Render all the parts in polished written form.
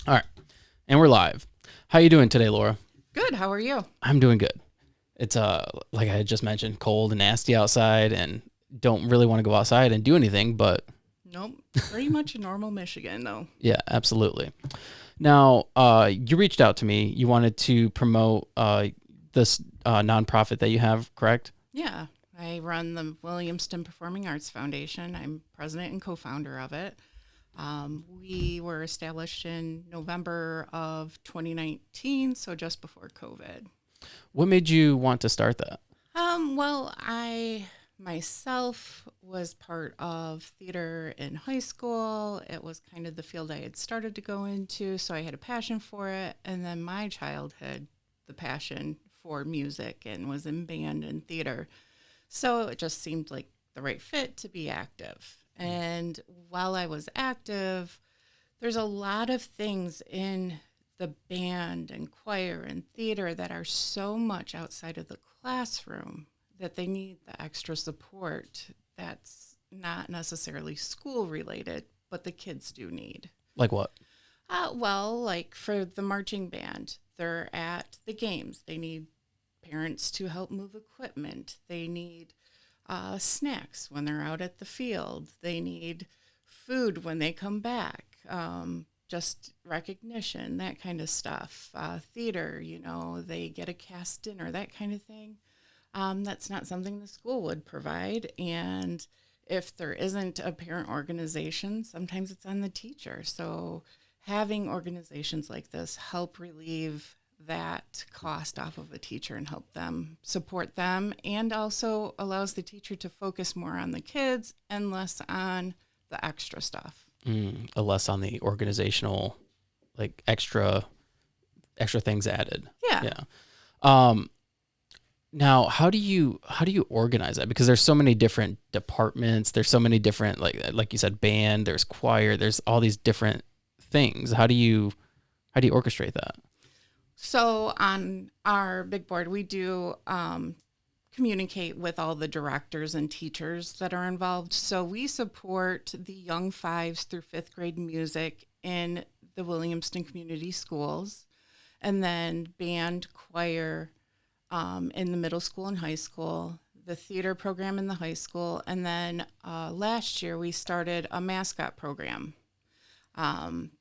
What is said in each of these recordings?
All right. And we're live. How you doing today, Laura? Good. How are you? I'm doing good. It's like I had just mentioned, cold and nasty outside and don't really want to go outside and do anything, but Nope. Pretty much a normal Michigan, though. yeah, absolutely. Now, you reached out to me. You wanted to promote this nonprofit that you have, correct? Yeah. I run the Williamston Performing Arts Foundation. I'm president and co-founder of it. We were established in November of 2019, so just before COVID. What made you want to start that? Well, I myself was part of theater in high school. It was kind of the field I had started to go into, so I had a passion for it. And then my child had the passion for music and was in band and theater. So it just seemed like the right fit to be active. And while I was active, there's a lot of things in the band and choir and theater that are so much outside of the classroom that they need the extra support that's not necessarily school related, but the kids do need. Like what? Well, like for the marching band, they're at the games. They need parents to help move equipment. They need snacks when they're out at the field. They need food when they come back. Just recognition, that kind of stuff. Theater, they get a cast dinner, that kind of thing. That's not something the school would provide. And if there isn't a parent organization, sometimes it's on the teacher. So having organizations like this help relieve that cost off of a teacher and help them support them, and also allows the teacher to focus more on the kids and less on the extra stuff. Less on the organizational, like extra things added. Yeah. Now, how do you organize that? Because there's so many different departments. There's so many different, like you said, band. There's choir. There's all these different things. How do you orchestrate that? So on our big board, we do communicate with all the directors and teachers that are involved. So we support the young 5s through 5th grade music in the Williamston Community Schools, and then band, choir in the middle school and high school, the theater program in the high school, and then last year we started a mascot program.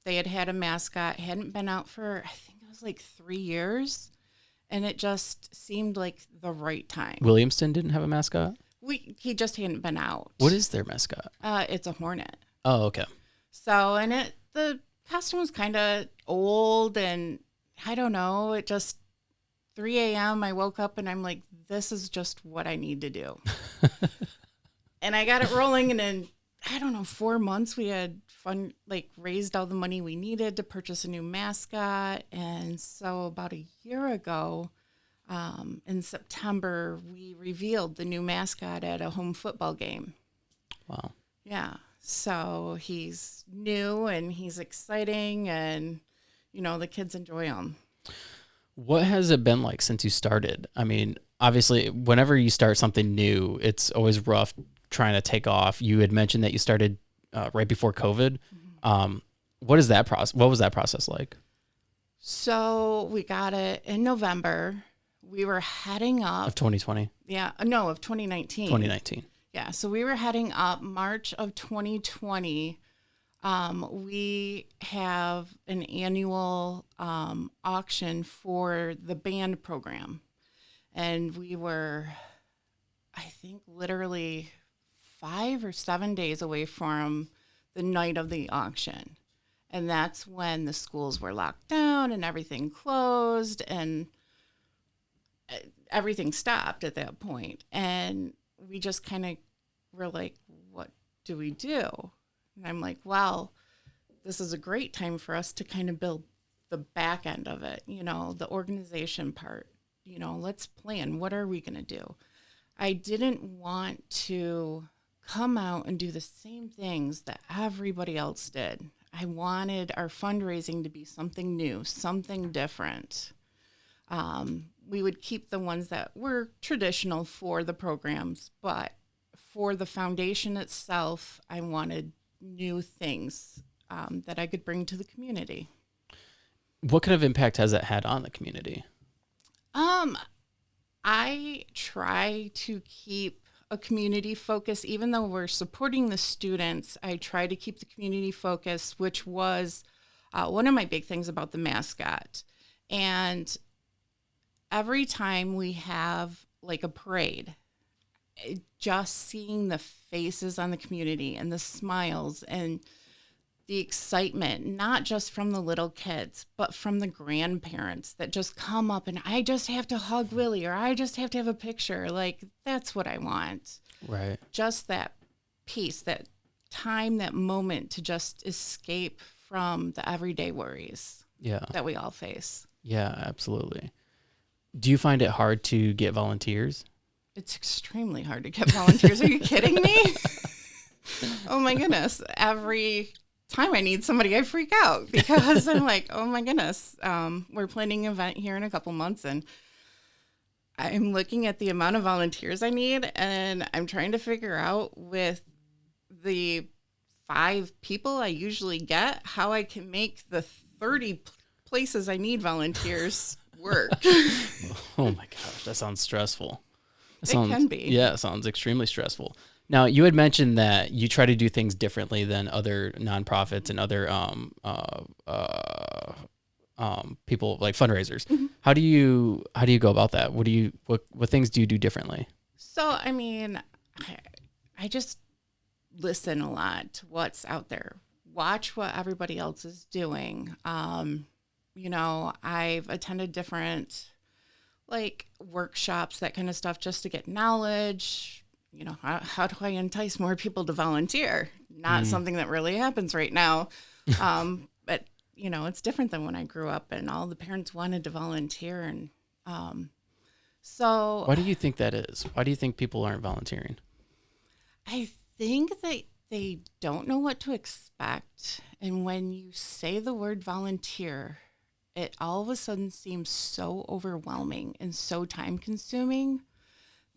They had a mascot, hadn't been out for, I think it was like 3 years. And it just seemed like the right time. Williamston didn't have a mascot? He just hadn't been out. What is their mascot? It's a hornet. Oh, okay. So, and the costume was kind of old, and I don't know, it just, 3 a.m. I woke up and I'm like, this is just what I need to do. And I got it rolling, and in, I don't know, 4 months we had raised all the money we needed to purchase a new mascot. And so about a year ago, in September, we revealed the new mascot at a home football game. Wow. Yeah. So he's new and he's exciting, and, the kids enjoy him. What has it been like since you started? I mean, obviously, whenever you start something new, it's always rough trying to take off. You had mentioned that you started right before COVID. Mm-hmm. What is that process? What was that process like? So we got it in November. We were heading up. Of 2020? Yeah. No, of 2019. 2019. Yeah. So we were heading up March of 2020. We have an annual auction for the band program. And we were, I think, literally 5 or 7 days away from the night of the auction. And that's when the schools were locked down and everything closed and everything stopped at that point. And we just kind of were like, what do we do? And I'm like, well, this is a great time for us to kind of build the back end of it, the organization part. Let's plan. What are we going to do? I didn't want to come out and do the same things that everybody else did. I wanted our fundraising to be something new, something different. We would keep the ones that were traditional for the programs, but for the foundation itself, I wanted new things that I could bring to the community. What kind of impact has that had on the community? I try to keep a community focus, even though we're supporting the students. I try to keep the community focus, which was one of my big things about the mascot. And every time we have like a parade, just seeing the faces on the community and the smiles and the excitement, not just from the little kids, but from the grandparents that just come up and I just have to hug Willie or I just have to have a picture. Like, that's what I want. Right. Just that peace, that time, that moment to just escape from the everyday worries that we all face. Yeah, absolutely. Do you find it hard to get volunteers? It's extremely hard to get volunteers. Are you kidding me? Oh my goodness. Every time I need somebody, I freak out because I'm like, oh my goodness. We're planning an event here in a couple months and I'm looking at the amount of volunteers I need and I'm trying to figure out with the 5 people I usually get how I can make the 30 places I need volunteers work. Oh my gosh, that sounds stressful. It can be. Yeah, it sounds extremely stressful. Now, you had mentioned that you try to do things differently than other nonprofits and other people like fundraisers. Mm-hmm. How do you go about that? What things do you do differently? So, I mean, I just listen a lot to what's out there. Watch what everybody else is doing. You know, I've attended different like workshops, that kind of stuff, just to get knowledge. You know, how do I entice more people to volunteer? Not something that really happens right now. But, you know, it's different than when I grew up and all the parents wanted to volunteer. And so. Why do you think that is? Why do you think people aren't volunteering? I think that they don't know what to expect. And when you say the word volunteer, it all of a sudden seems so overwhelming and so time consuming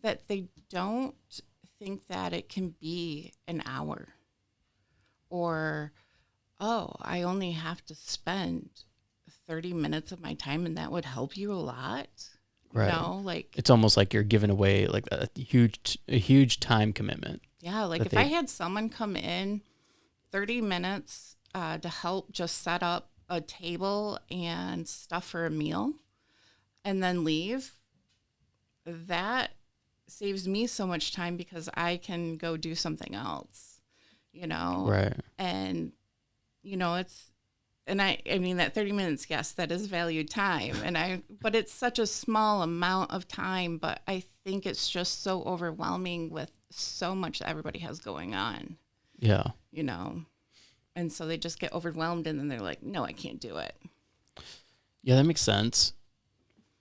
that they don't think that it can be an hour or, oh, I only have to spend 30 minutes of my time and that would help you a lot. Right. You know, like it's almost like you're giving away like a huge time commitment. Yeah, like if I had someone come in 30 minutes to help just set up a table and stuff for a meal and then leave, that saves me so much time because I can go do something else, you know? Right. And, you know, I mean, that 30 minutes, yes, that is valued time. But it's such a small amount of time, but I think it's just so overwhelming with so much that everybody has going on. Yeah. You know? And so they just get overwhelmed and then they're like, no, I can't do it. Yeah, that makes sense.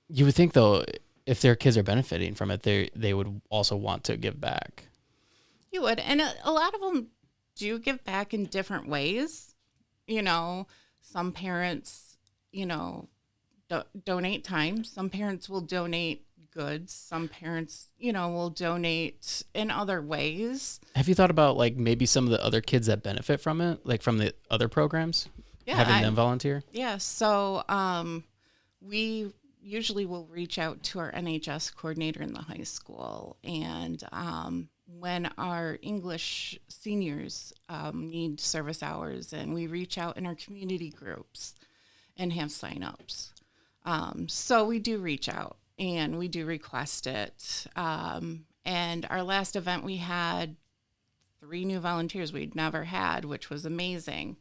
You would think, though, if their kids are benefiting from it, they would also want to give back. You would. And a lot of them do give back in different ways. You know, some parents, you know, donate time. Some parents will donate goods. Some parents, you know, will donate in other ways. Have you thought about like maybe some of the other kids that benefit from it, like from the other programs? Yeah, having them volunteer? Yeah. So we usually will reach out to our NHS coordinator in the high school. And when our English seniors need service hours, and we reach out in our community groups and have signups. So we do reach out and we do request it. And our last event, we had 3 new volunteers we'd never had, which was amazing.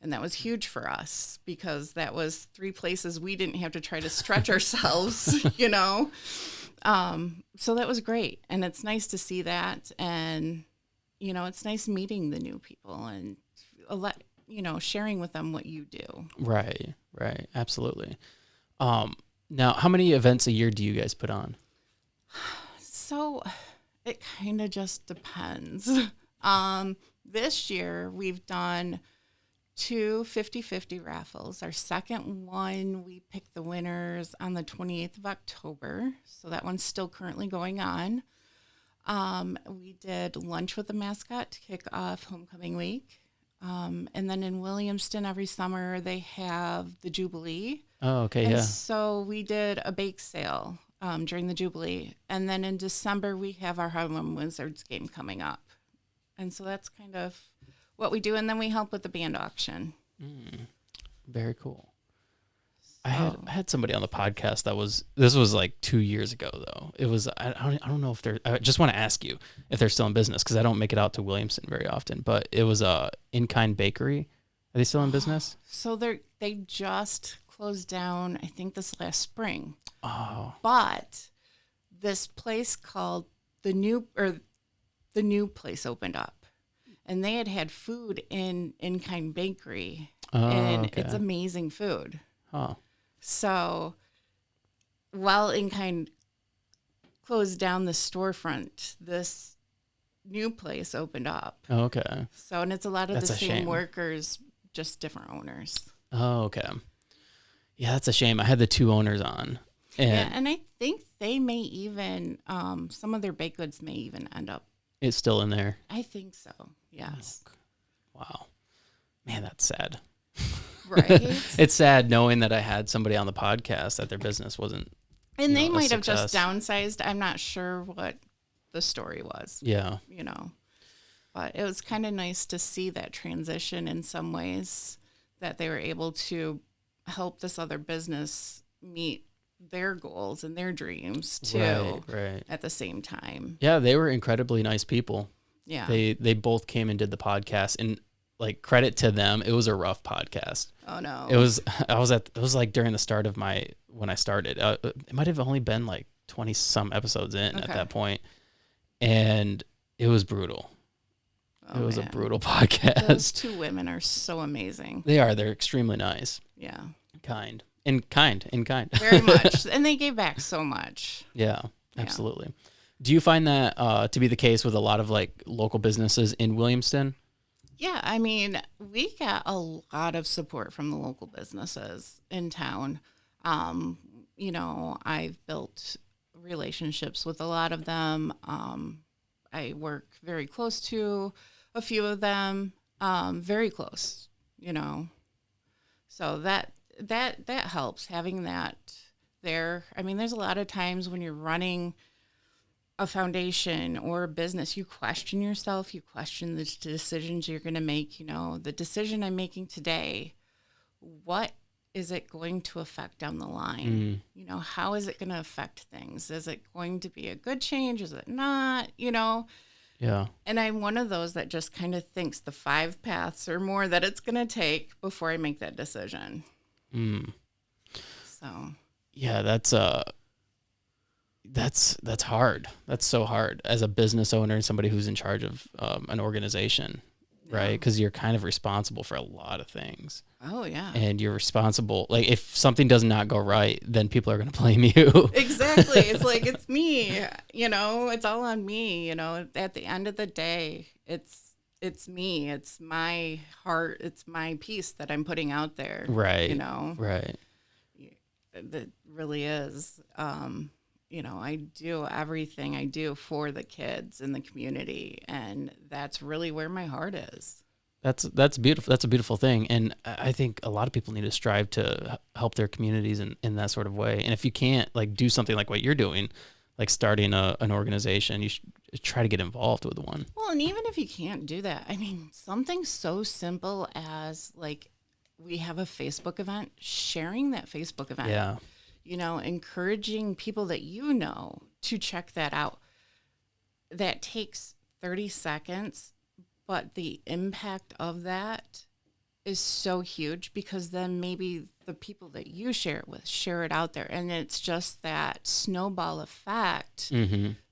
And that was huge for us because that was 3 places we didn't have to try to stretch ourselves, you know. So that was great. And it's nice to see that. And, you know, it's nice meeting the new people and, you know, sharing with them what you do. Right. Absolutely. Now, how many events a year do you guys put on? So it kind of just depends. This year we've done 2 50-50 raffles. Our second one, we picked the winners on the 28th of October. So that one's still currently going on. We did lunch with the mascot to kick off homecoming week. And then in Williamston, every summer they have the Jubilee. Oh, okay, And yeah. so we did a bake sale during the Jubilee. And then in December, we have our Harlem Wizards game coming up. And so that's kind of what we do. And then we help with the band auction. Very cool. So, I had somebody on the podcast this was like 2 years ago though. It was I don't know if I just want to ask you if they're still in business because I don't make it out to Williamston very often. But it was a In Kind Bakery. Are they still in business? So they just closed down, I think this last spring. Oh, But this place called the new place opened up, and they had food in kind bakery, and okay. it's amazing food. Oh, So while In Kind closed down the storefront, this new place opened up. okay. So, and it's a lot of That's the a same shame. workers, just different owners. Oh, okay. Yeah, that's a shame. I had the two owners on, Yeah, and and I think they may even, some of their baked goods may even end up. it's still in there. I think so. Yes. Wow, man, that's sad. Right. It's sad knowing that I had somebody on the podcast that their business wasn't. And they a might have just success. downsized. I'm not sure what the story was, Yeah, but it was kind of nice to see that transition in some ways, that they were able to help this other business meet their goals and their dreams too right. at the same time. Yeah, they were incredibly nice people. Yeah. They both came and did the podcast, and like credit to them, it was a rough podcast. Oh no. It was like during the start of when I started. It might have only been like 20 some episodes in at that point, and it was brutal. Oh, it was man. a brutal podcast. Those two women are so amazing. They're extremely nice, Yeah. kind. Very much. And they gave back so much. Yeah, absolutely. Do you find that to be the case with a lot of like local businesses in Williamston? Yeah, I mean, we got a lot of support from the local businesses in town. I've built relationships with a lot of them. I work very close to a few of them, very close, So that helps, having that there. I mean, there's a lot of times when you're running a foundation or a business, you question yourself, you question the decisions you're going to make. The decision I'm making today, what is it going to affect down the line? How is it going to affect things? Is it going to be a good change? Is it not? Yeah. And I'm one of those that just kind of thinks the 5 paths or more that it's going to take before I make that decision. So yeah, that's hard. That's so hard as a business owner and somebody who's in charge of an organization, right? Because you're kind of responsible for a lot of things. Oh, yeah. And you're responsible. Like if something does not go right, then people are going to blame you. Exactly. It's like, it's me, it's all on me, at the end of the day, it's me, it's my heart, it's my piece that I'm putting out there. Right. Right. That really is. I do everything I do for the kids in the community, and that's really where my heart is. That's beautiful. That's a beautiful thing. And I think a lot of people need to strive to help their communities in that sort of way. And if you can't like do something like what you're doing, like starting an organization, you should try to get involved with one. Well, and even if you can't do that, I mean, something so simple as like, we have a Facebook event, sharing that Facebook event. Yeah. Encouraging people that to check that out. That takes 30 seconds, but the impact of that is so huge, because then maybe the people that you share it with share it out there, and it's just that snowball effect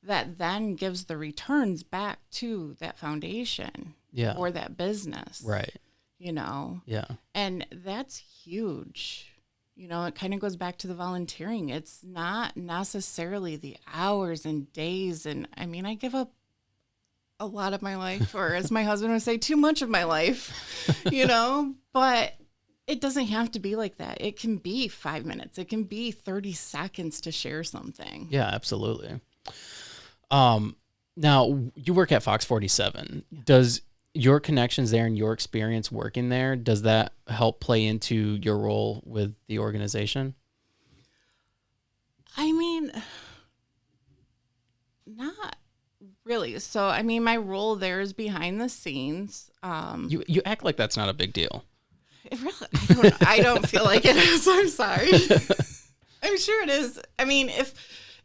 that then gives the returns back to that foundation or that business. Right. Yeah. And that's huge. It kind of goes back to the volunteering. It's not necessarily the hours and days. And I mean, I give up a lot of my life, or as my husband would say, too much of my life, but it doesn't have to be like that. It can be 5 minutes. It can be 30 seconds to share something. Yeah, absolutely. Now you work at Fox 47. your connections there and your experience working there, does that help play into your role with the organization? I mean, not really. So, I mean, my role there is behind the scenes. You act like that's not a big deal. It really, I don't feel like it is. I'm sorry. I'm sure it is. I mean, if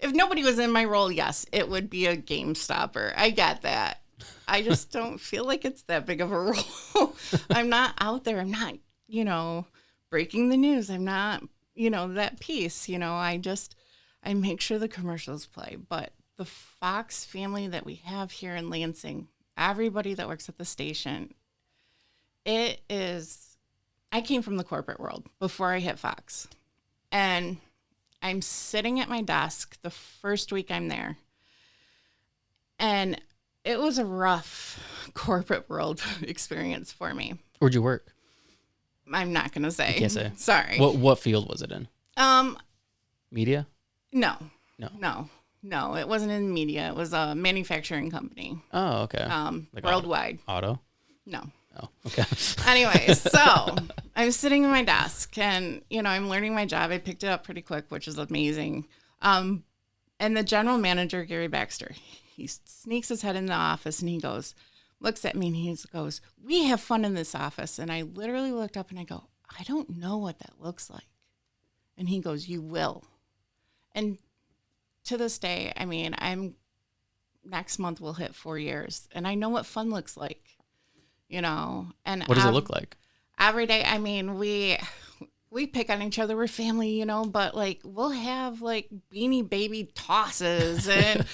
nobody was in my role, yes, it would be a game stopper. I get that. I just don't feel like it's that big of a role. I'm not out there. I'm not, breaking the news. I'm not, that piece. I make sure the commercials play. But the Fox family that we have here in Lansing, everybody that works at the station, I came from the corporate world before I hit Fox. And I'm sitting at my desk the first week I'm there. And it was a rough corporate world experience for me. Where'd you work? I'm not going to say. You can't say. Sorry. What field was it in? Media? No. It wasn't in media. It was a manufacturing company. Oh, okay. Like worldwide. Auto? No. Oh, okay. Anyway, so I'm sitting at my desk and, I'm learning my job. I picked it up pretty quick, which is amazing. And the general manager, Gary Baxter, he sneaks his head in the office and he looks at me and he goes, "We have fun in this office." And I literally looked up and I go, "I don't know what that looks like." And he goes, "You will." And to this day, I mean, next month we'll hit 4 years and I know what fun looks like, and what does it look like? Every day. I mean, we pick on each other. We're family, but like we'll have like Beanie Baby tosses and,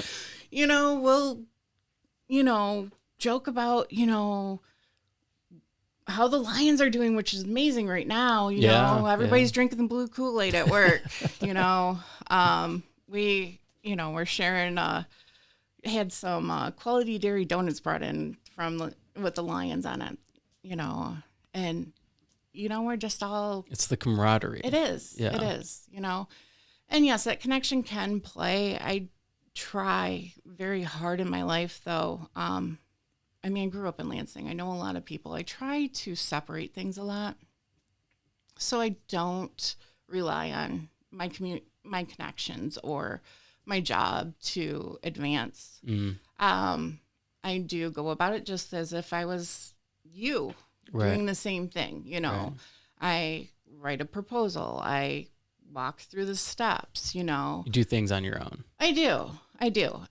we'll, joke about, how the Lions are doing, which is amazing right now. Everybody's drinking the blue Kool-Aid at work, we're sharing, had some quality dairy donuts brought in with the Lions on it, and, we're just all. It's the camaraderie. It is. Yeah. It is, and yes, that connection can play. I try very hard in my life though. I grew up in Lansing. I know a lot of people. I try to separate things a lot so I don't rely on my connections or my job to advance. I do go about it just as if I was you doing the same thing. Right. I write a proposal. I walk through the steps, You do things on your own. I do.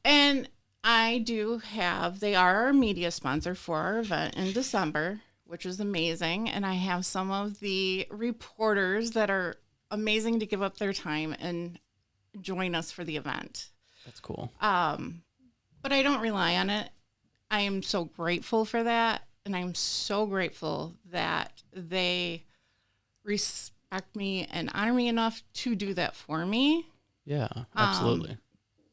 And they are our media sponsor for our event in December, which is amazing. And I have some of the reporters that are amazing to give up their time and join us for the event. That's cool. But I don't rely on it. I am so grateful for that. And I'm so grateful that they respect me and honor me enough to do that for me. Yeah, absolutely.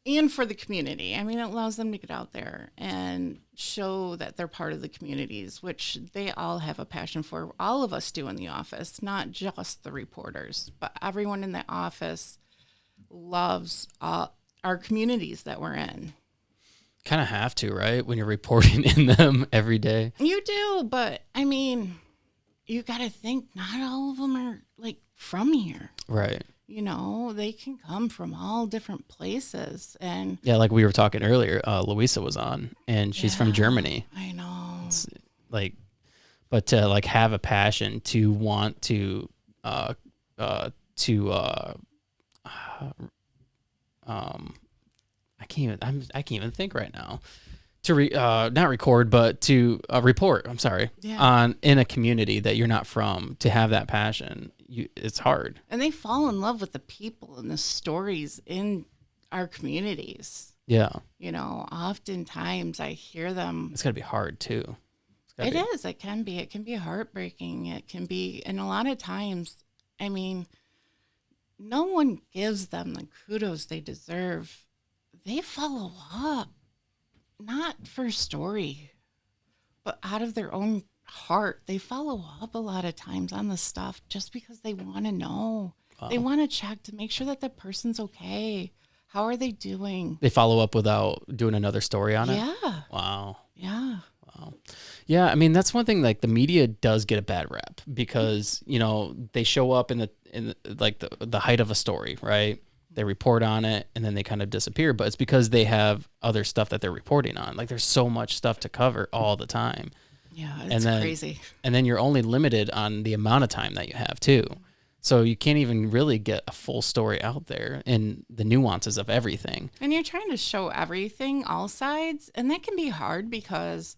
And for the community. I mean, it allows them to get out there and show that they're part of the communities, which they all have a passion for. All of us do in the office, not just the reporters, but everyone in the office loves our communities that we're in. Kind of have to, right? When you're reporting in them every day. You do, but I mean, you got to think not all of them are like from here. Right. They can come from all different places. And yeah, like we were talking earlier, Louisa was on and she's from Germany. I know. It's but to like have a passion to want to I can't even think right now. To not record, but to report. I'm sorry. Yeah. In a community that you're not from, to have that passion, it's hard. And they fall in love with the people and the stories in our communities. Yeah. Oftentimes I hear them. It's gotta be hard too. It is. It can be. It can be heartbreaking. It can be, and a lot of times, I mean, no one gives them the kudos they deserve. They follow up. Not for story, but out of their own heart. They follow up a lot of times on the stuff just because they want to know. Wow. They want to check to make sure that the person's okay. How are they doing? They follow up without doing another story on it? Yeah. Wow. Yeah. Wow. Yeah, I mean that's one thing. Like the media does get a bad rep because they show up in the height of a story, right? They report on it and then they kind of disappear. But it's because they have other stuff that they're reporting on. Like there's so much stuff to cover all the time. Yeah, and it's then, crazy. And then you're only limited on the amount of time that you have too. So you can't even really get a full story out there and the nuances of everything. And you're trying to show everything, all sides, and that can be hard because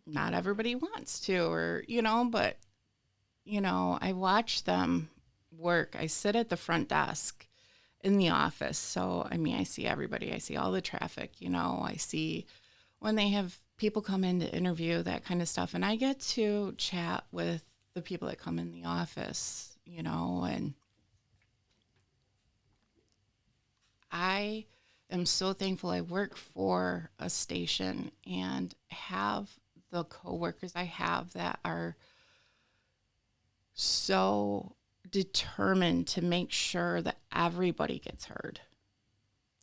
not everybody wants to, or, but, I watch them work. I sit at the front desk in the office. So, I mean, I see everybody. I see all the traffic, I see when they have people come in to interview, that kind of stuff. And I get to chat with the people that come in the office, and I am so thankful I work for a station and have the coworkers I have that are so determined to make sure that everybody gets heard.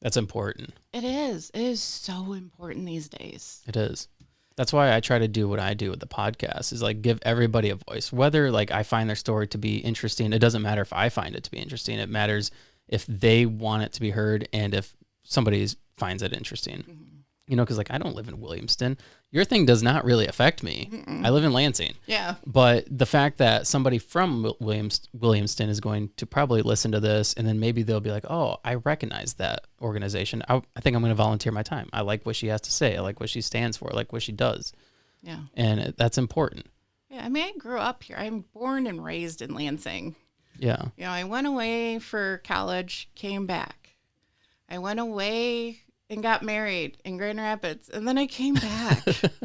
That's important. It is. It is so important these days. It is. That's why I try to do what I do with the podcast is like give everybody a voice, whether like I find their story to be interesting. It doesn't matter if I find it to be interesting. It matters if they want it to be heard and if somebody finds it interesting, because like I don't live in Williamston. Your thing does not really affect me. Mm-mm. I live in Lansing. Yeah. But the fact that somebody from Williamston is going to probably listen to this and then maybe they'll be like, oh, I recognize that organization. I think I'm going to volunteer my time. I like what she has to say. I like what she stands for. I like what she does. Yeah. And that's important. Yeah. I mean, I grew up here. I'm born and raised in Lansing. Yeah. I went away for college, came back. I went away and got married in Grand Rapids, and then I came back.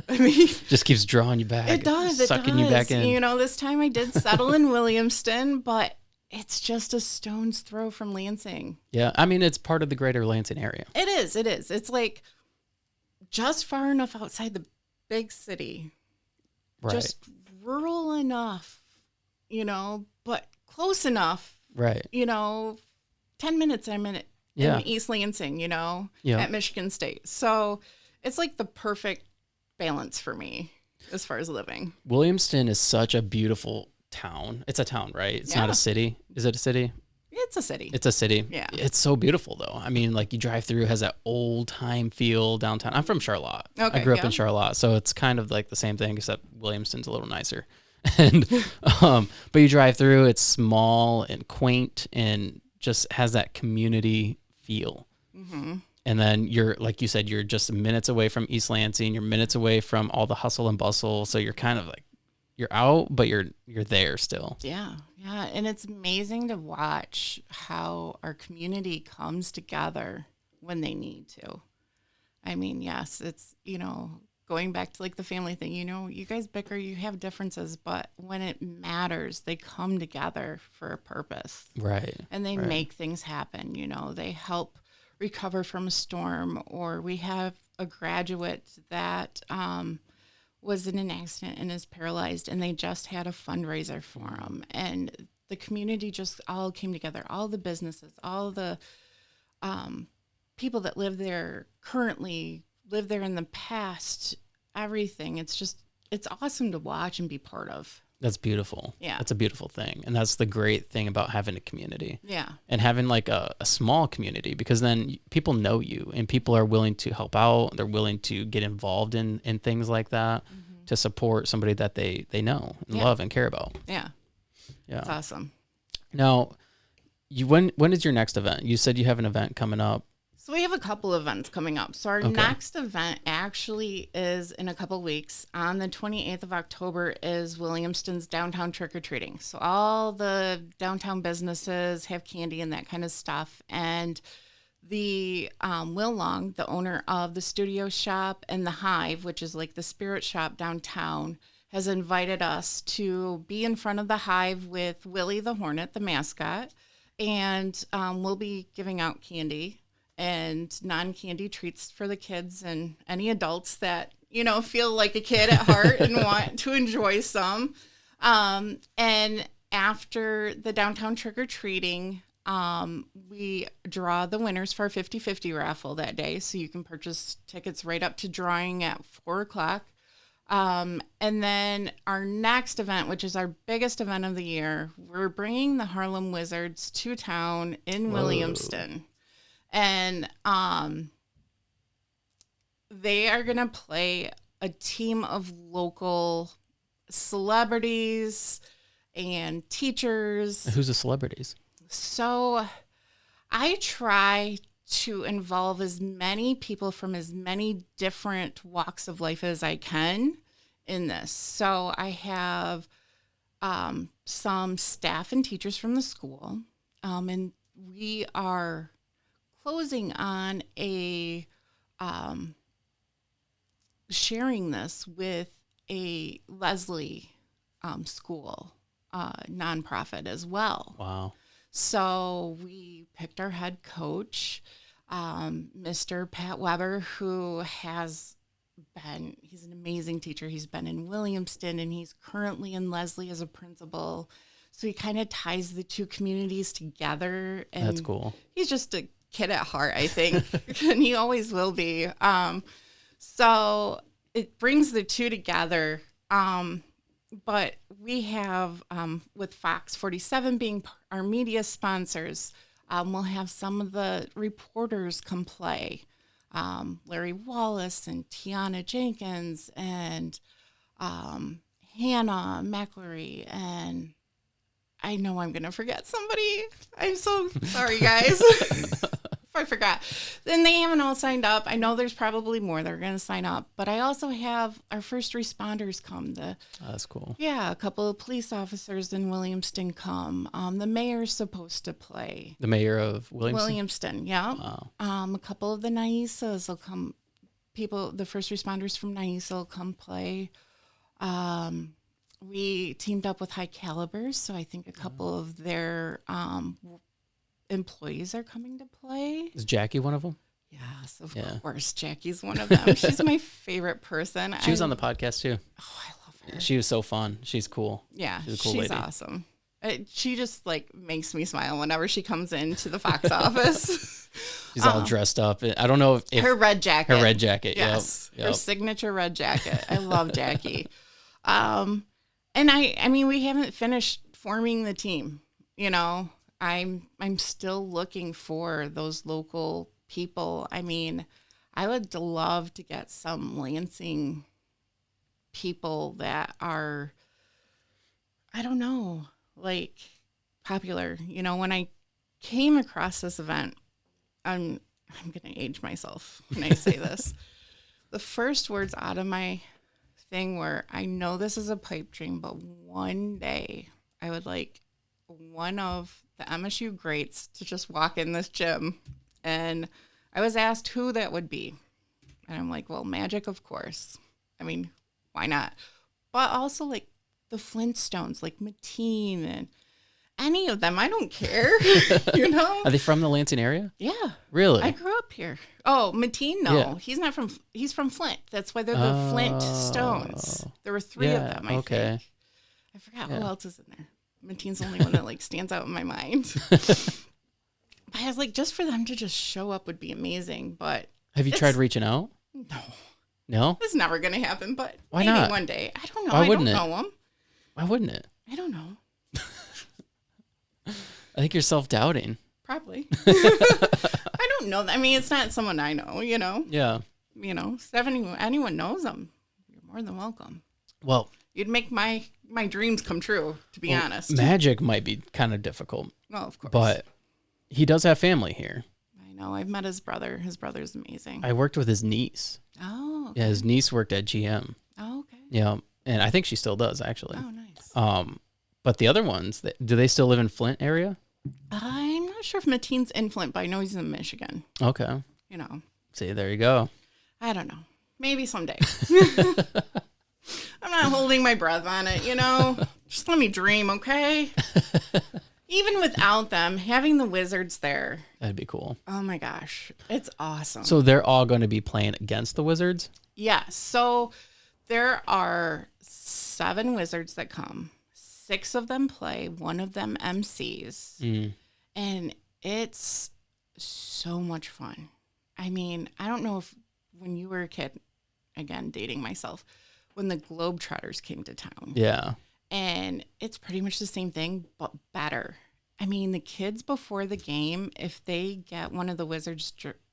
I mean, just keeps drawing you back. It does. Sucking you back in. This time I did settle in Williamston, but it's just a stone's throw from Lansing. Yeah, I mean, it's part of the greater Lansing area. It is. It is. It's like just far enough outside the big city, right? Just rural enough, but close enough, right? 10 minutes I'm in it. Yeah. In East Lansing, at Michigan State. So it's like the perfect balance for me as far as living. Williamston is such a beautiful town. It's a town, right? It's not a city. Is it a city? It's a city. It's a city. Yeah. It's so beautiful, though. I mean, like you drive through, it has that old time feel downtown. I'm from Charlotte. Okay, I grew up in Charlotte, so it's kind of like the same thing, except Williamston's a little nicer. And but you drive through, it's small and quaint and just has that community feel. Mm-hmm. And then you're, like you said, you're just minutes away from East Lansing. You're minutes away from all the hustle and bustle. So you're kind of like, you're out, but you're there still. Yeah. Yeah. And it's amazing to watch how our community comes together when they need to. I mean, yes, it's, going back to like the family thing, you guys bicker, you have differences, but when it matters, they come together for a purpose. Right. And they make things happen. They help recover from a storm, or we have a graduate that was in an accident and is paralyzed, and they just had a fundraiser for him. And the community just all came together, all the businesses, all the people that live there currently, lived there in the past, everything. It's awesome to watch and be part of. That's beautiful. Yeah. That's a beautiful thing. And that's the great thing about having a community. Yeah. And having like a small community, because then people know you and people are willing to help out. They're willing to get involved in things like that to support somebody that they know and love and care about. Yeah. Yeah. That's awesome. Now, when is your next event? You said you have an event coming up. So we have a couple events coming up. So our next event actually is in a couple weeks. On the 28th of October is Williamston's downtown trick-or-treating. So all the downtown businesses have candy and that kind of stuff. And the Will Long, the owner of the Studio Shop and the Hive, which is like the spirit shop downtown, has invited us to be in front of the Hive with Willie the Hornet, the mascot. And we'll be giving out candy and non-candy treats for the kids and any adults that, feel like a kid at heart and want to enjoy some. And after the downtown trick-or-treating, we draw the winners for our 50-50 raffle that day. So you can purchase tickets right up to drawing at 4:00. And then our next event, which is our biggest event of the year, we're bringing the Harlem Wizards to town in Williamston. And they are going to play a team of local celebrities and teachers. Who's the celebrities? So I try to involve as many people from as many different walks of life as I can in this. So I have some staff and teachers from the school, and we are closing on a sharing this with a Leslie school nonprofit as well. Wow. So we picked our head coach, Mr. Pat Weber, who he's an amazing teacher. He's been in Williamston and he's currently in Leslie as a principal. So he kind of ties the two communities together. And that's cool. He's just a kid at heart, I think, and he always will be. So it brings the two together. But we have, with Fox 47 being our media sponsors, we'll have some of the reporters come play. Larry Wallace and Tiana Jenkins and Hannah McLaury. And I know I'm going to forget somebody. I'm so sorry, guys. If I forgot. Then they haven't all signed up. I know there's probably more that are going to sign up. But I also have our first responders come. That's cool. Yeah, a couple of police officers in Williamston come. The mayor's supposed to play. The mayor of Williamston, yeah. Wow. A couple of the Naisas will come. The first responders from Naisa will come play. We teamed up with High Calibers, so I think a couple of their employees are coming to play. Is Jackie one of them? Yes, of course. Jackie's one of them. She's my favorite person. She was on the podcast too. Oh, I love her. She was so fun. She's cool. Yeah, she's a cool she's lady. Awesome. She just makes me smile whenever she comes into the Fox office. She's all dressed up. I don't know if her red jacket. Her red jacket. Yes, yep. Her signature red jacket. I love Jackie. And I mean, we haven't finished forming the team. You know, I'm still looking for those local people. I mean, I would love to get some Lansing people that are, I don't know, popular. You know, when I came across this event, I'm going to age myself when I say this. The first words out of my thing were, I know this is a pipe dream, but one day I would like one of the MSU greats to just walk in this gym. And I was asked who that would be. And I'm like, well, Magic, of course. I mean, why not? But also the Flintstones, Mateen and any of them. I don't care. You know? Are they from the Lansing area? Yeah. Really? I grew up here. Oh, Mateen? No. Yeah. He's from Flint. That's why they're the Flint Stones. There were three of them, I think. I forgot who else is in there. Mateen's the only one that stands out in my mind. But I was just for them to just show up would be amazing. But have you tried reaching out? No? It's never going to happen, but why maybe not? one day. I don't know. Why wouldn't I don't know them. Why wouldn't it? I don't know. I think you're self-doubting. Probably. I don't know. I mean, it's not someone I know, you know? Yeah. You know, if anyone knows them, you're more than welcome. Well, you'd make my dreams come true, to be honest. Magic might be kind of difficult. Well, of course. But he does have family here. I know. I've met his brother. His brother's amazing. I worked with his niece. Oh, okay. Yeah, his niece worked at GM. Oh, okay. Yeah, and I think she still does, actually. Oh, nice. But the other ones, do they still live in Flint area? I'm not sure if Mateen's in Flint, but I know he's in Michigan. Okay. You know. See, there you go. I don't know. Maybe someday. I'm not holding my breath on it, you know? Just let me dream, okay? Even without them, having the Wizards there. That'd be cool. Oh my gosh. It's awesome. So they're all going to be playing against the Wizards? Yeah. So there are 7 Wizards that come. 6 of them play. 1 of them MCs. Mm. And it's so much fun. I mean, I don't know if when you were a kid, again, dating myself, when the Globetrotters came to town. Yeah. And it's pretty much the same thing, but better. I mean, the kids before the game, if they get one of the Wizards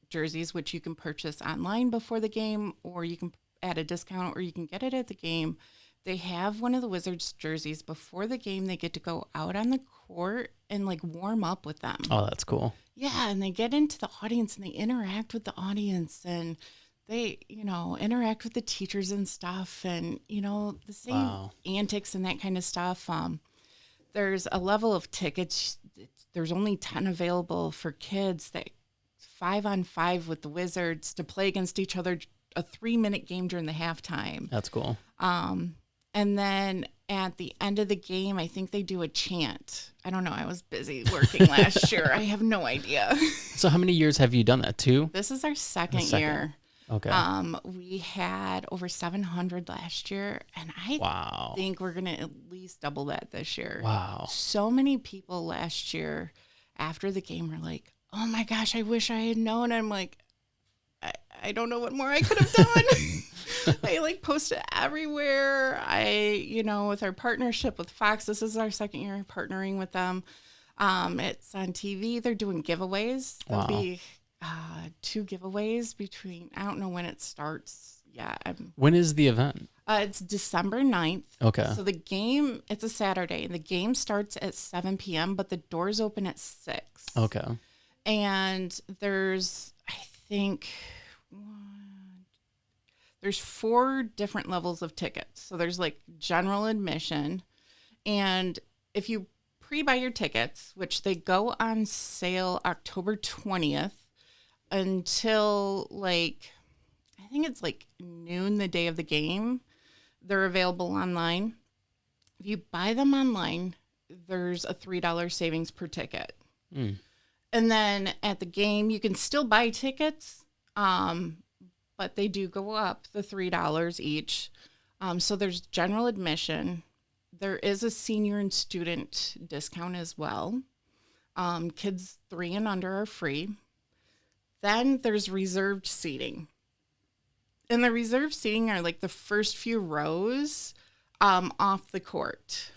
jerseys, which you can purchase online before the game, or you can at a discount, or you can get it at the game, they have one of the Wizards jerseys before the game. They get to go out on the court and like warm up with them. Oh, that's cool. Yeah, and they get into the audience and they interact with the audience, and they, interact with the teachers and stuff, and, the same antics and that kind of stuff. There's a level of tickets. There's only 10 available for kids, that 5-on-5 with the Wizards to play against each other, a 3-minute game during the halftime. That's cool. And then at the end of the game, I think they do a chant. I don't know. I was busy working last year. I have no idea. So how many years have you done that? 2? This is our second year. Okay. We had over 700 last year, and I think we're going to at least double that this year. Wow. So many people last year after the game were like, oh my gosh, I wish I had known. I'm like, I don't know what more I could have done. I like posted everywhere. With our partnership with Fox, this is our second year partnering with them. It's on TV. They're doing giveaways. There'll be 2 giveaways between, I don't know when it starts. Yeah. When is the event? It's December 9th. Okay. So the game, it's a Saturday, and the game starts at 7 p.m., but the doors open at 6. Okay. And there's, I think, there's 4 different levels of tickets. So there's like general admission. And if you pre-buy your tickets, which they go on sale October 20th until I think it's like noon the day of the game, they're available online. If you buy them online, there's a $3 savings per ticket. Mm. And then at the game, you can still buy tickets, but they do go up the $3 each. So there's general admission. There is a senior and student discount as well. Kids 3 and under are free. Then there's reserved seating. And the reserved seating are like the first few rows off the court.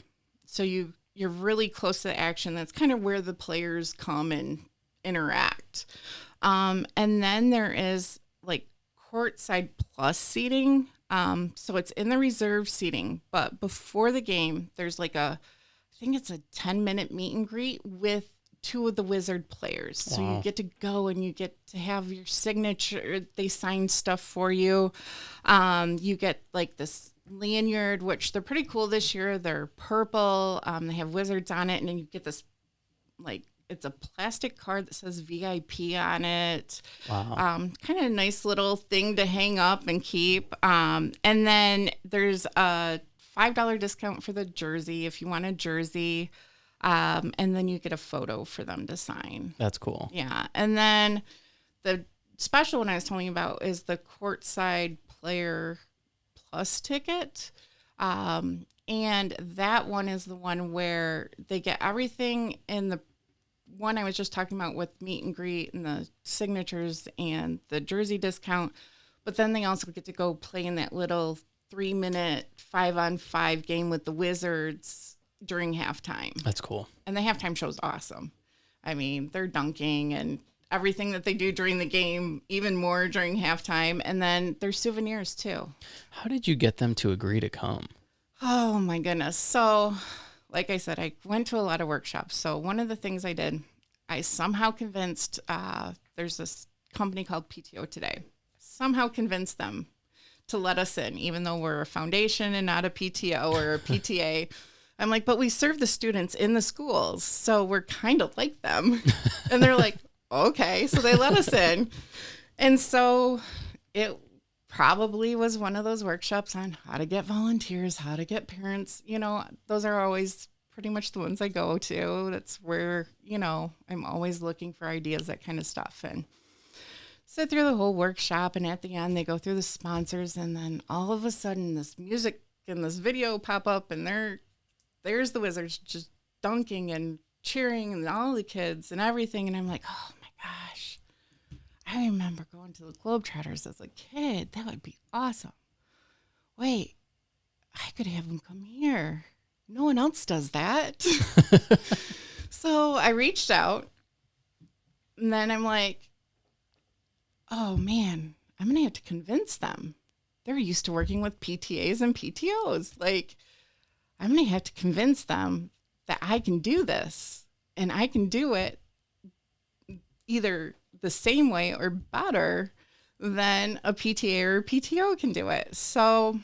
So you're really close to the action. That's kind of where the players come and interact. And then there is like courtside plus seating. So it's in the reserve seating, but before the game, there's like I think it's a 10-minute meet and greet with 2 of the Wizard players. So you get to go and you get to have your signature. They sign stuff for you. You get like this lanyard, which they're pretty cool this year. They're purple. They have Wizards on it. And then you get this, it's a plastic card that says VIP on it. Wow. Kind of a nice little thing to hang up and keep. And then there's a $5 discount for the jersey if you want a jersey. And then you get a photo for them to sign. That's cool. Yeah. And then the special one I was telling you about is the courtside player plus ticket. And that one is the one where they get everything in the one I was just talking about with meet and greet and the signatures and the jersey discount. But then they also get to go play in that little 3-minute 5-on-5 game with the Wizards during halftime. That's cool. And the halftime show is awesome. I mean, they're dunking and everything that they do during the game, even more during halftime. And then there's souvenirs too. How did you get them to agree to come? Oh my goodness. So like I said, I went to a lot of workshops. So one of the things I did, I somehow convinced, there's this company called PTO Today. Somehow convinced them to let us in, even though we're a foundation and not a PTO or a PTA. I'm like, but we serve the students in the schools, so we're kind of like them. And they're like, okay. So they let us in. And so it probably was one of those workshops on how to get volunteers, how to get parents. Those are always pretty much the ones I go to. That's where, I'm always looking for ideas, that kind of stuff. And sit through the whole workshop, and at the end, they go through the sponsors, and then all of a sudden, this music and this video pop up, and there's the Wizards just dunking and cheering and all the kids and everything. And I'm like, oh my gosh, I remember going to the Globetrotters as a kid. That would be awesome. Wait, I could have them come here. No one else does that. So I reached out, and then I'm like, oh man, I'm going to have to convince them. They're used to working with PTAs and PTOs. Like, I'm going to have to convince them that I can do this, and I can do it either the same way or better than a PTA or a PTO can do it. So,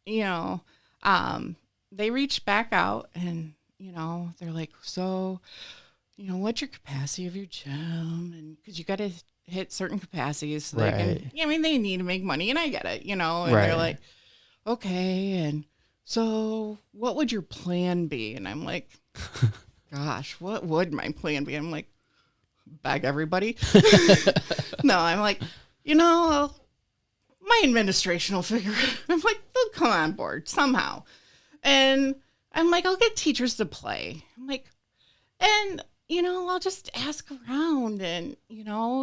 they reached back out, and, they're like, so, what's your capacity of your gym? And because you got to hit certain capacities. So they can, they need to make money, and I get it, and they're like, okay. And so what would your plan be? And I'm like, gosh, what would my plan be? I'm like, beg everybody. No, I'm like, my administration will figure it. I'm like, they'll come on board somehow. And I'm like, I'll get teachers to play. I'm like, and, I'll just ask around, and,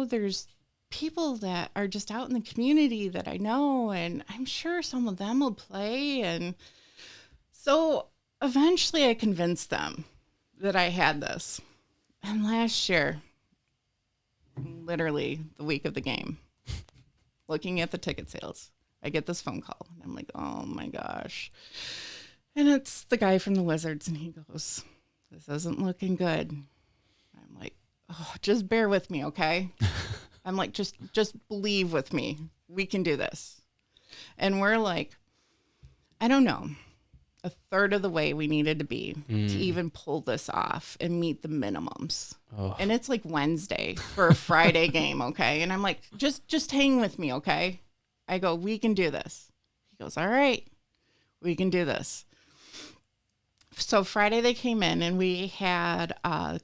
there's people that are just out in the community that I know, and I'm sure some of them will play. And so eventually I convinced them that I had this. And last year, literally the week of the game, looking at the ticket sales, I get this phone call, and I'm like, oh my gosh. And it's the guy from the Wizards, and he goes, this isn't looking good. I'm like, oh, just bear with me, okay? I'm like, just believe with me. We can do this. And we're like, I don't know, a third of the way we needed to be to even pull this off and meet the minimums. Oh. And it's like Wednesday for a Friday game, okay? And I'm like, just hang with me, okay? I go, we can do this. He goes, all right, we can do this. So Friday they came in, and we had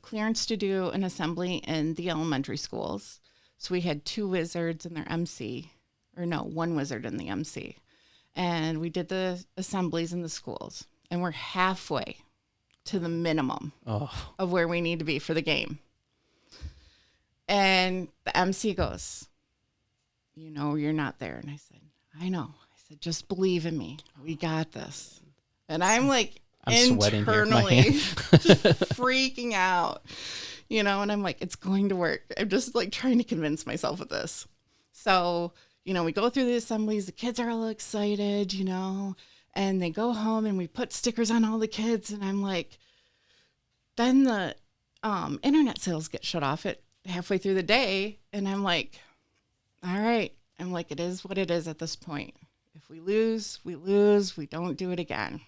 clearance to do an assembly in the elementary schools. So we had 2 wizards and their MC, or no, 1 wizard and the MC. And we did the assemblies in the schools, and we're halfway to the minimum of where we need to be for the game. And the MC goes, you're not there. And I said, I know. I said, just believe in me. We got this. And I'm like, internally just freaking out, and I'm like, it's going to work. I'm just like trying to convince myself of this. So, we go through the assemblies, the kids are all excited, and they go home, and we put stickers on all the kids. And I'm like, then the internet sales get shut off at halfway through the day. And I'm like, all right. I'm like, it is what it is at this point. If we lose, we lose. We don't do it again.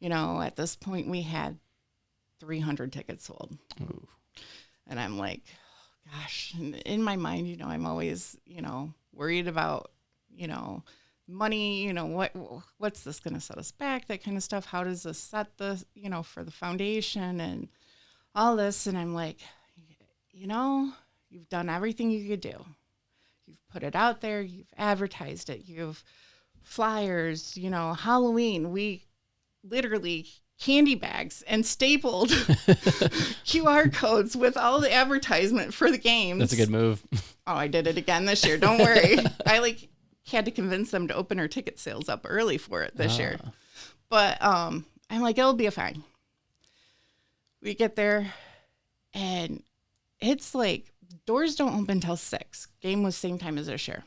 At this point we had 300 tickets sold. Ooh. And I'm like, oh, gosh, and in my mind, I'm always, worried about, money, what's this going to set us back, that kind of stuff. How does this set the, for the foundation and all this? And I'm like, you've done everything you could do. You've put it out there. You've advertised it. You've flyers, Halloween, we literally candy bags and stapled QR codes with all the advertisement for the games. That's a good move. Oh, I did it again this year. Don't worry. I had to convince them to open our ticket sales up early for it this year. But I'm like, it'll be fine. We get there, and it's like doors don't open till 6. Game was same time as this year.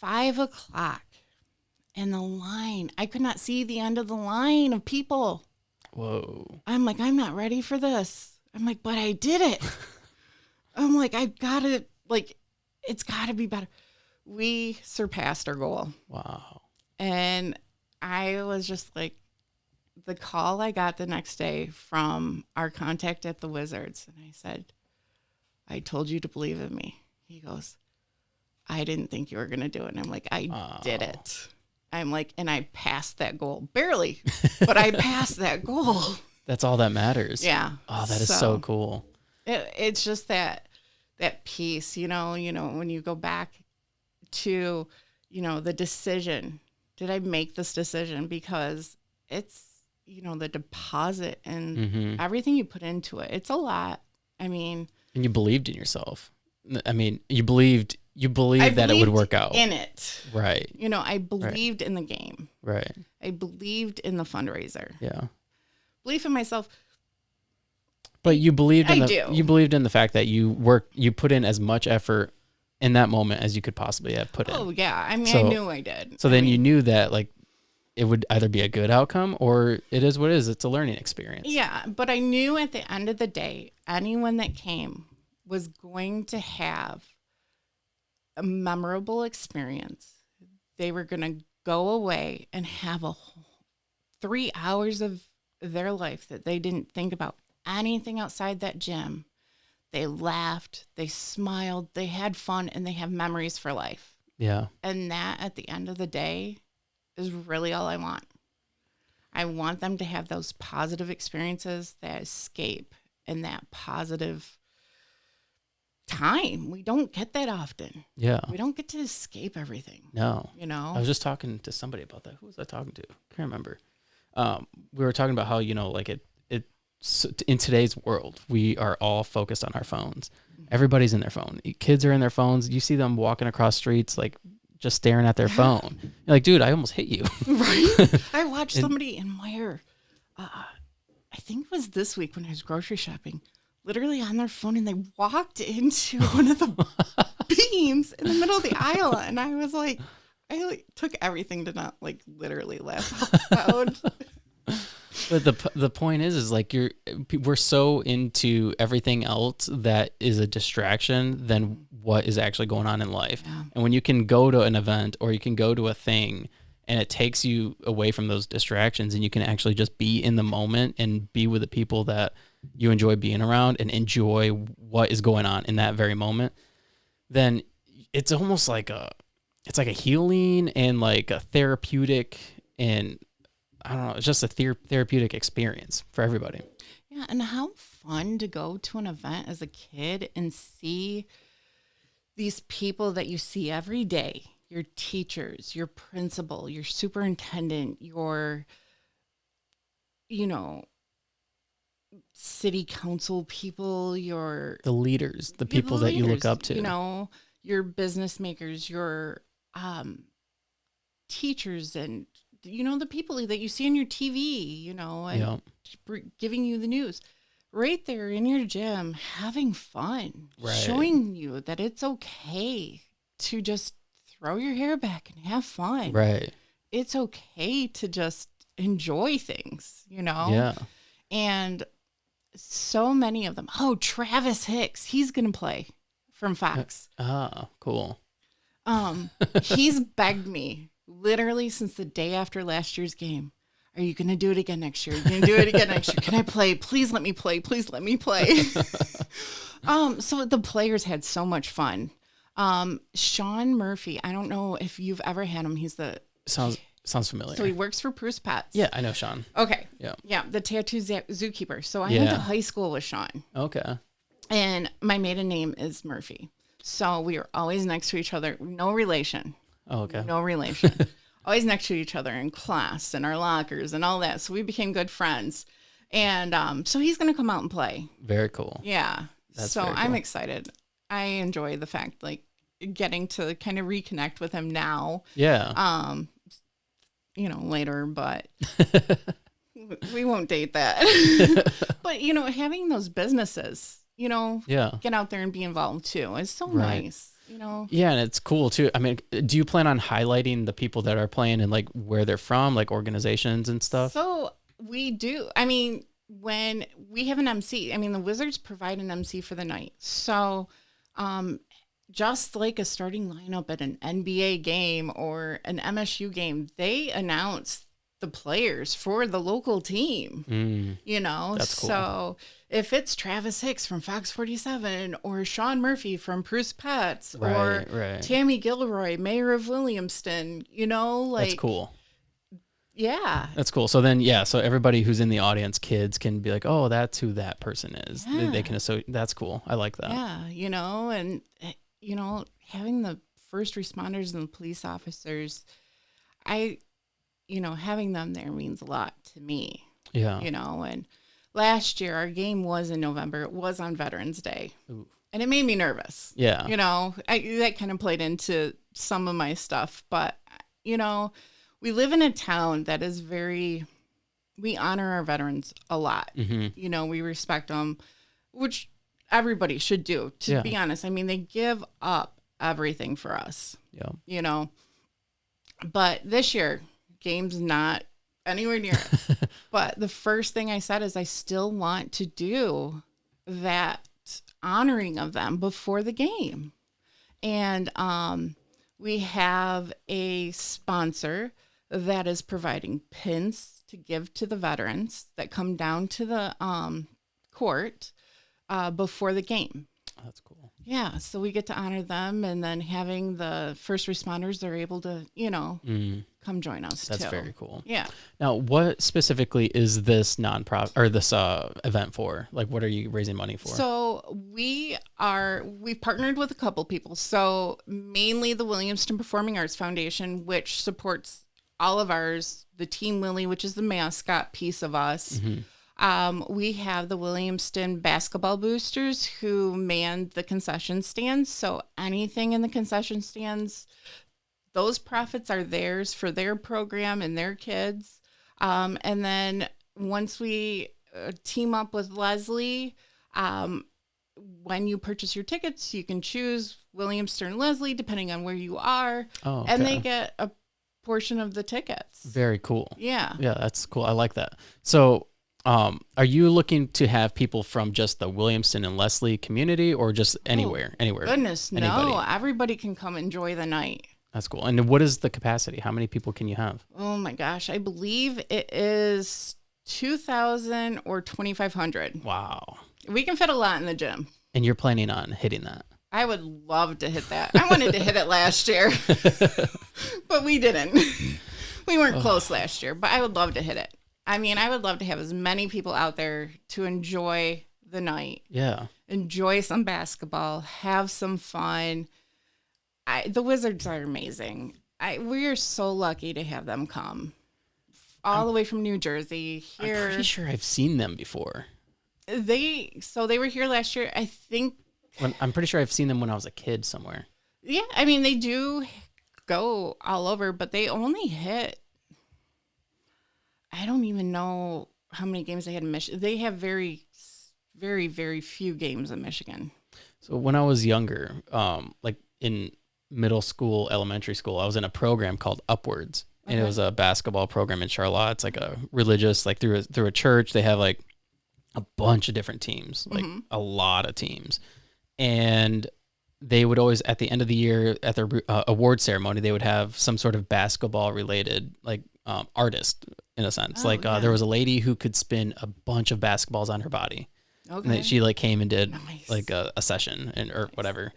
5:00. And the line, I could not see the end of the line of people. Whoa. I'm like, I'm not ready for this. I'm like, but I did it. I'm like, I've got to, it's got to be better. We surpassed our goal. Wow. And I was just like, the call I got the next day from our contact at the Wizards, and I said, I told you to believe in me. He goes, I didn't think you were going to do it. And I'm like, I did it. I'm like, and I passed that goal. Barely, but I passed that goal. That's all that matters. Yeah. Oh, that is so cool. It's just that piece, when you go back to, the decision. Did I make this decision? Because it's, the deposit and everything you put into it. It's a lot. I mean. And you believed in yourself. I mean, you believed You believed that it would work out. In it. Right. You know, I believed in the game. Right. I believed in the fundraiser. Yeah. Belief in myself. But you believed in you believed in the fact that you put in as much effort in that moment as you could possibly have put in. Oh yeah. I mean, I knew I did. So then you knew that like it would either be a good outcome or it is what it is. It's a learning experience. Yeah, but I knew at the end of the day, anyone that came was going to have a memorable experience. They were going to go away and have 3 hours of their life that they didn't think about anything outside that gym. They laughed, they smiled, they had fun, and they have memories for life. Yeah. And that at the end of the day is really all I want. I want them to have those positive experiences, that escape, and that positive time. We don't get that often. Yeah. We don't get to escape everything. No. You know? I was just talking to somebody about that. Who was I talking to? I can't remember. We were talking about how, you know, like in today's world, we are all focused on our phones. Everybody's in their phone. Kids are in their phones. You see them walking across streets, like just staring at their phone. You're like, dude, I almost hit you. Right? I watched somebody in Meyer, I think it was this week when I was grocery shopping, literally on their phone, and they walked into one of the beams in the middle of the aisle. And I was like, I took everything to not like literally laugh out loud. But the point is like we're so into everything else that is a distraction than what is actually going on in life. Yeah. And when you can go to an event or you can go to a thing and it takes you away from those distractions and you can actually just be in the moment and be with the people that you enjoy being around and enjoy what is going on in that very moment, then it's almost like it's like a healing and like a therapeutic, and I don't know, it's just a therapeutic experience for everybody. Yeah, and how fun to go to an event as a kid and see these people that you see every day, your teachers, your principal, your superintendent, your, you know, city council people, the leaders, the people that you look up to. You know, your business makers, your teachers, and you know, the people that you see on your TV, you know, and giving you the news right there in your gym, having fun, showing you that it's okay to just throw your hair back and have fun. Right. It's okay to just enjoy things, you know? Yeah. And so many of them. Oh, Travis Hicks, he's going to play from Fox. Cool. He's begged me literally since the day after last year's game. Are you going to do it again next year? Are you going to do it again next year? Can I play? Please let me play. Please let me play. So the players had so much fun. Sean Murphy, I don't know if you've ever had him. He's Sounds familiar. So he works for Bruce Pets. Yeah, I know Sean. Okay. Yeah. Yeah, the tattoo zookeeper. So I went to high school with Sean. Okay. And my maiden name is Murphy. So we were always next to each other. No relation. Oh, okay. No relation. Always next to each other in class and our lockers and all that. So we became good friends. And so he's going to come out and play. Very cool. Yeah. That's so very cool. I'm excited. I enjoy the fact, like, getting to kind of reconnect with him now. Yeah. You know, later, but we won't date that. But, you know, having those businesses, you know, get out there and be involved too is so nice, you know? Yeah. And it's cool too. I mean, do you plan on highlighting the people that are playing and like where they're from, like organizations and stuff? So we do. I mean, when we have an MC, I mean, the Wizards provide an MC for the night. So, just like a starting lineup at an NBA game or an MSU game, they announce the players for the local team, you know? That's cool. So if it's Travis Hicks from Fox 47 or Sean Murphy from Bruce Pets or Tammy Gilroy, mayor of Williamston, you know, like. That's cool. Yeah. That's cool. So then, so everybody who's in the audience, kids can be like, oh, that's who that person is. Yeah. They can associate. That's cool. I like that. Yeah. You know, and you know, having the first responders and the police officers, you know, having them there means a lot to me. Yeah. You know, and last year our game was in November. It was on Veterans Day. Ooh. And it made me nervous. Yeah. You know, that kind of played into some of my stuff. But, you know, we live in a town that is we honor our veterans a lot. Mm-hmm. You know, we respect them, which everybody should do, to be honest. I mean, they give up everything for us. Yeah. You know, but this year, game's not anywhere near it. But the first thing I said is I still want to do that honoring of them before the game. And we have a sponsor that is providing pins to give to the veterans that come down to the court before the game. Oh, that's cool. Yeah, so we get to honor them, and then having the first responders, they're able to, you know, come join us. That's too. very cool. Yeah. Now, what specifically is this nonprofit or this event for? Like, what are you raising money for? So we've partnered with a couple people. So mainly the Williamston Performing Arts Foundation, which supports all of ours, the Team Willie, which is the mascot piece of us. Mm-hmm. We have the Williamston basketball boosters who man the concession stands. So anything in the concession stands, those profits are theirs for their program and their kids. And then once we team up with Leslie, when you purchase your tickets, you can choose Williamston or Leslie, depending on where you are. Oh, okay. And they get a portion of the tickets. Very cool. Yeah. Yeah, that's cool. I like that. So, are you looking to have people from just the Williamston and Leslie community, or just anywhere? Goodness, Anybody? no. Everybody can come enjoy the night. That's cool. And what is the capacity? How many people can you have? Oh my gosh, I believe it is 2,000 or 2,500. Wow. We can fit a lot in the gym. And you're planning on hitting that? I would love to hit that. I wanted to hit it last year, but we didn't. We weren't close last year, but I would love to hit it. I mean, I would love to have as many people out there to enjoy the night. Yeah. Enjoy some basketball, have some fun. The Wizards are amazing. We are so lucky to have them come all the way from New Jersey here. I'm pretty sure I've seen them before. They were here last year. I think. I'm pretty sure I've seen them when I was a kid somewhere. Yeah, I mean, they do go all over, but they only hit. I don't even know how many games they had in Michigan. They have very, very, very few games in Michigan. So when I was younger, like in middle school, elementary school, I was in a program called Upwards, and it was a basketball program in Charlotte. It's like a religious, like through a church. They have like a bunch of different teams, like a lot of teams, and they would always at the end of the year at their award ceremony, they would have some sort of basketball related like artist in a sense. There was a lady who could spin a bunch of basketballs on her body. Okay. And she like came and did like a session or whatever.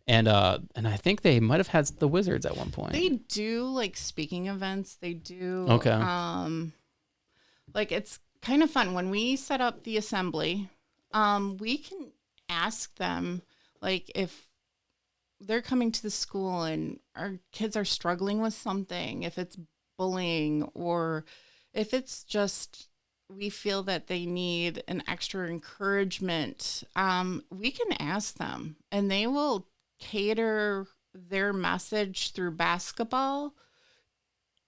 And I think they might have had the Wizards at one point. They do like speaking events. They do. Okay. Like it's kind of fun when we set up the assembly. We can ask them like if they're coming to the school and our kids are struggling with something, if it's bullying or if it's just we feel that they need an extra encouragement, we can ask them and they will cater their message through basketball.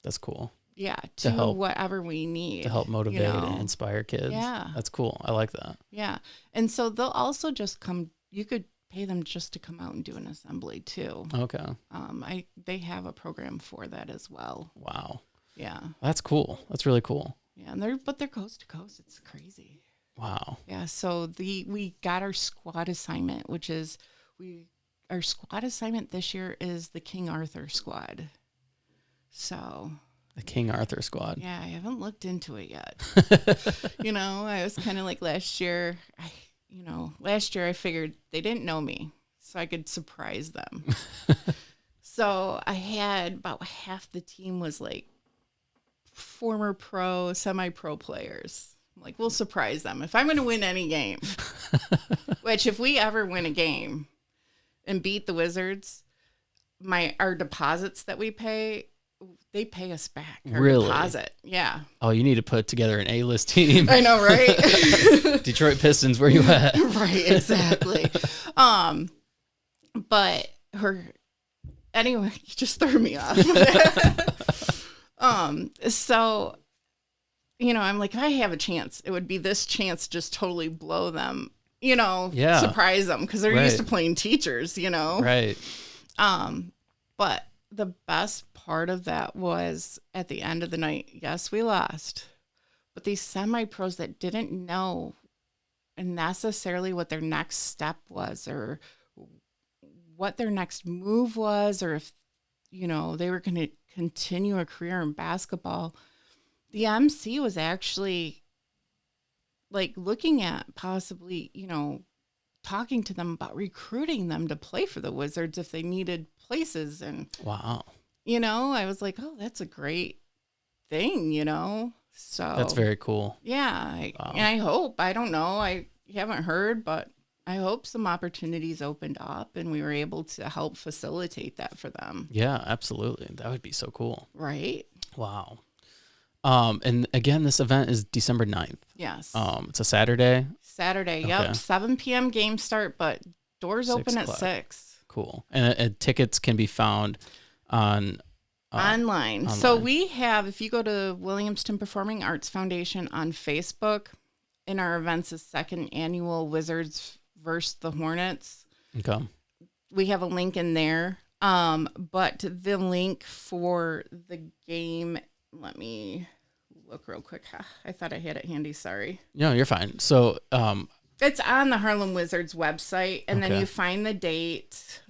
That's cool. Yeah, to help, whatever we need. To help motivate and inspire kids. Yeah. That's cool. I like that. Yeah. And so they'll also just come, you could pay them just to come out and do an assembly too. Okay. They have a program for that as well. Wow. Yeah. That's cool. That's really cool. Yeah, and they're coast to coast. It's crazy. Wow. Yeah, so we got our squad assignment, which is our squad assignment this year is the King Arthur squad. So the King Arthur squad. Yeah, I haven't looked into it yet. I was kind of like last year I figured they didn't know me, so I could surprise them. So I had about half the team was like former pro, semi-pro players. I'm like, we'll surprise them. If I'm going to win any game, which if we ever win a game and beat the Wizards, our deposits that we pay they pay us back our Really? deposit. Yeah. Oh, you need to put together an A-list team. I know, right? Detroit Pistons, where you at? Right, exactly. But anyway, you just threw me off. So, I'm like, if I have a chance, it would be this chance to just totally blow them, surprise them, because they're used to playing teachers, Right. But the best part of that was at the end of the night, yes, we lost, but these semi-pros that didn't know necessarily what their next step was or what their next move was, or if, they were going to continue a career in basketball, the MC was actually like looking at possibly, talking to them about recruiting them to play for the Wizards if they needed places. And wow, I was like, oh, that's a great thing, so that's very cool. Yeah. Wow. And I hope, I don't know, I haven't heard, but I hope some opportunities opened up and we were able to help facilitate that for them. Yeah, absolutely. That would be so cool. Right. Wow. And again, this event is December 9th. Yes. It's a Saturday. Saturday. Okay. Yep. 7 p.m. game start, but doors open at 6. Cool. And tickets can be found on online. So we have, if you go to Williamston Performing Arts Foundation on Facebook, in our events is 2nd annual Wizards versus the Hornets. Okay. We have a link in there. But the link for the game, let me look real quick. I thought I had it handy. Sorry. No, you're fine. So, it's on the Harlem Wizards website, and then you find the date,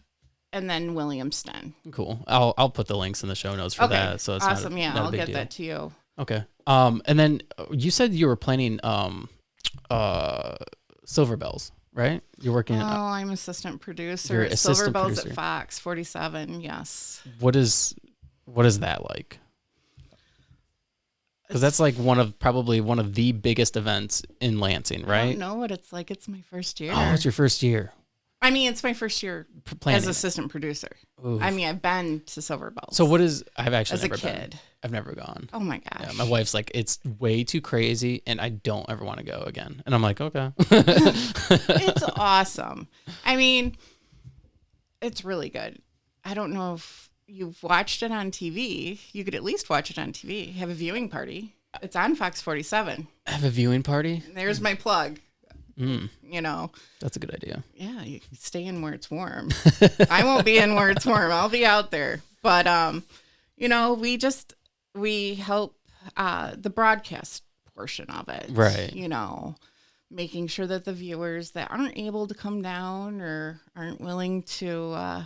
and then Williamston. Cool. I'll put the links in the show notes for that. So it's awesome. not I'll a big get deal. that to you. Okay. And then you said you were planning Silver Bells, right? You're working. I'm assistant producer. You're at assistant Silver Bells producer. at Fox 47. Yes. What is that like? Because that's like probably one of the biggest events in Lansing, right? I don't know what it's like. It's my first year. Oh, it's your first year. I mean, it's my first year Planning as assistant producer. Oof. I mean, I've been to Silver Bells. So I've actually as a never kid. been. I've never gone. Oh my gosh. Yeah, my wife's like, it's way too crazy and I don't ever want to go again. And I'm like, okay. It's awesome. I mean, it's really good. I don't know if you've watched it on TV. You could at least watch it on TV. Have a viewing party. It's on Fox 47. Have a viewing party? There's my plug. That's a good idea. Yeah, you can stay in where it's warm. I won't be in where it's warm. I'll be out there. But, we help the broadcast portion of it. Right. Making sure that the viewers that aren't able to come down or aren't willing to,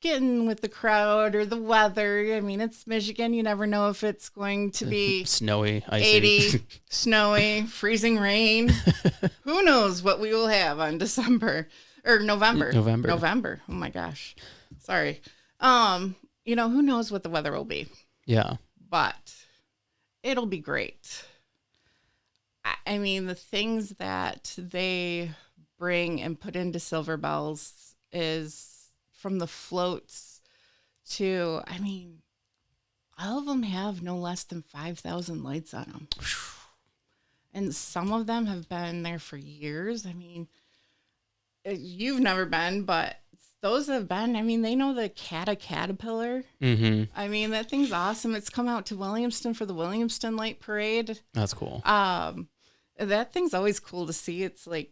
get in with the crowd or the weather. I mean, it's Michigan. You never know if it's going to be snowy, icy. 80, snowy, freezing rain. Who knows what we will have on November. November. Oh my gosh. Sorry. Who knows what the weather will be. Yeah. But it'll be great. I mean, the things that they bring and put into Silver Bells is from the floats to, I mean, all of them have no less than 5,000 lights on them. And some of them have been there for years. I mean, you've never been, but those have been, I mean, they know the caterpillar. Mm-hmm. I mean, that thing's awesome. It's come out to Williamston for the Williamston Light Parade. That's cool. That thing's always cool to see. It's like,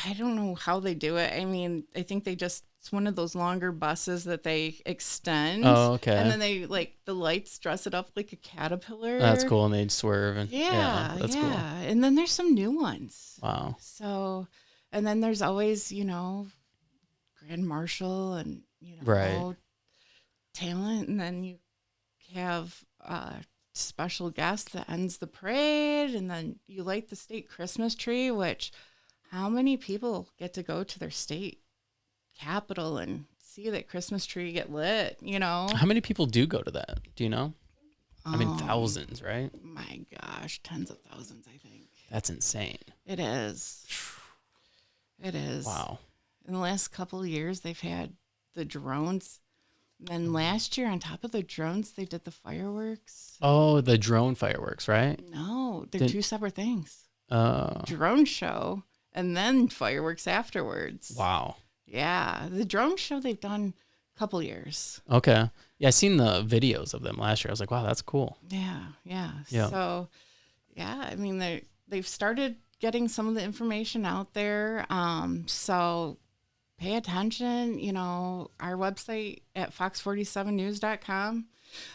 I don't know how they do it. I mean, I think it's one of those longer buses that they extend. Oh, okay. And then they, the lights dress it up like a caterpillar. That's cool. And they'd swerve. And that's cool. And then there's some new ones. Wow. So, and then there's always, Grand Marshal and, right. talent. And then you have special guest that ends the parade. And then you light the state Christmas tree, which how many people get to go to their state capital and see that Christmas tree get lit, How many people do go to that? Do you know? I mean, thousands, right? My gosh, tens of thousands, I think. That's insane. It is. It is. Wow. In the last couple of years, they've had the drones. Then last year, on top of the drones, they did the fireworks. Oh, the drone fireworks, right? No, they're two separate things. Oh. Drone show and then fireworks afterwards. Wow. Yeah, the drone show they've done a couple years. Okay. Yeah, I seen the videos of them last year. I was like, wow, that's cool. Yeah. Yeah. So, yeah, I mean, they've started getting some of the information out there. So pay attention. You know, our website at fox47news.com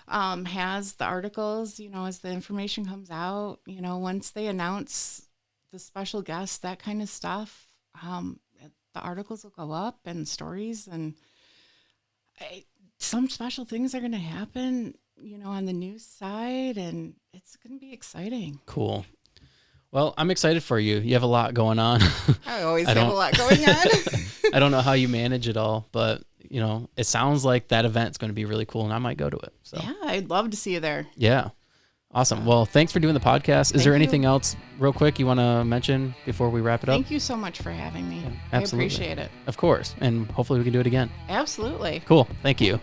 has the articles, you know, as the information comes out, you know, once they announce the special guests, that kind of stuff, the articles will go up and stories, and some special things are going to happen, you know, on the news side, and it's going to be exciting. Cool. Well, I'm excited for you. You have a lot going on. I always have a lot going on. I don't know how you manage it all, but you know, it sounds like that event's going to be really cool, and I might go to it. So yeah, I'd love to see you there. Yeah. Awesome. Well, thanks for doing the podcast. Is there anything else real quick you want to mention before we wrap it up? Thank you so much for having me. Yeah, absolutely. I appreciate it. Of course. And hopefully we can do it again. Absolutely. Cool. Thank you.